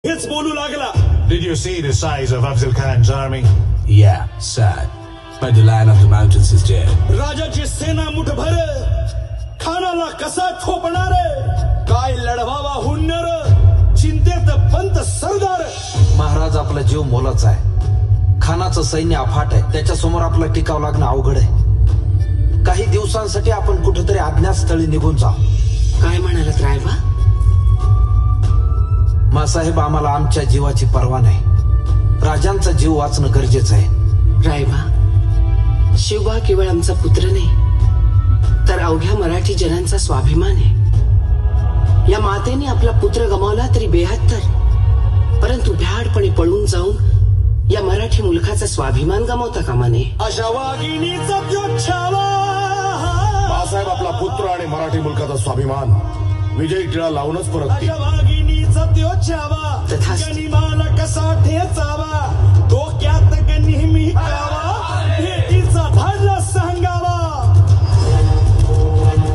हेच बोलू लागला. Did you see the size of Afzal Khan's army? Yeah, sad. But the Lion of the Mountains is dead. राजाची सेना मुठभर खानाला कसा ठोपणार, काय लढवावा हुन्नर, चिंतेत पंत सरदार. महाराज आपला जीव मोलाचा आहे, खानाचं सैन्य अफाट आहे, त्याच्यासमोर आपला टिकाव लागणं अवघड आहे. काही दिवसांसाठी आपण कुठेतरी अज्ञातस्थळी निघून जाऊ. काय म्हणालात रायबा? मासाहेब, आम्हाला आमच्या जीवाची पर्वा नाही. राजांचा जीव वाचणं गरजेचं आहे. रायबा, शिवबा केवळ आमचा पुत्र नाही, तर अवघ्या मराठी जनांचा स्वाभिमान आहे. या मातेने आपला पुत्र गमावला तरी बेहत्तर, परंतु भ्याडपणे पळून जाऊन या मराठी मुलखाचा स्वाभिमान गमावता कामा नये. अशा वाघिणीचा द्योच्छावा. बाळासाहेब आपला पुत्र आणि मराठी मुलकाचा स्वाभिमान विजयी टिळा लावूनच परत अशा वाघिणीचा द्योच्छावा.